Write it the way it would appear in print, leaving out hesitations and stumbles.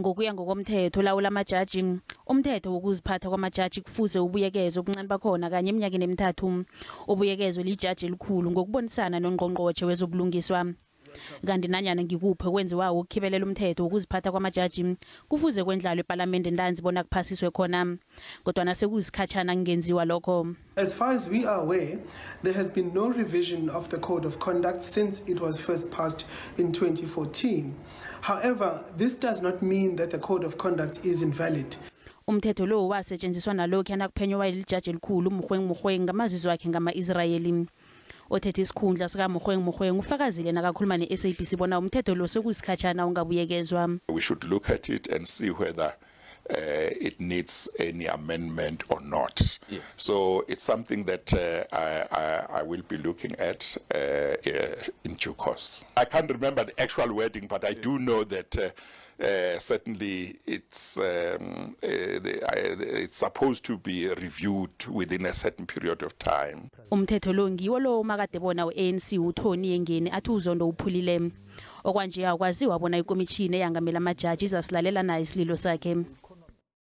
Ngokuya ngokomthetho lawo lamajaji, umthetho wokuziphatha kwamajaji kufuze ubuyekezwe ubuncane bakhona kanye eminyakeni emithathu. Ubuyekezwe lijaji elikhulu ngokubonisana nongqongqotjhe wezobulungiswa. Kanti nanyana ngikuphi kwenziwa ukukhibelela umthetho wokuziphatha kwamajaji kufuze kwendlalwe eParliament ndanzi bona kuphasiswe khona. Kodwa nasekuyisikhatshana kungenziwa lokho. As far as we are aware, there has been no revision of the Code of Conduct since it was first passed in 2014. However, this does not mean that the Code of Conduct is invalid. Umthetho lo wasetshenziswa nalokho yanakuphenywa ilijaji elikhulu uMukhweng ngamazizwe akhe ngama-Israyeli. Othethe isikhundla sika Mukhweng ufakazile nakakhuluma ne-SABC bona umthetho lo sekuyisikhatshana ungabuyekezwa. We should look at it and see whether it needs any amendment or not. Yes. So it's something that I will be looking at in due course. I can't remember the actual wording, but I do know that certainly it's supposed to be reviewed within a certain period of time. Umthetho lo ngiwo lo umakadebona we-ANC uTony Yengeni athi uZondo uphulile. Okwanje akwaziwa bona ikomishini eyangamela amajaji izasilalela nayo isililo sakhe.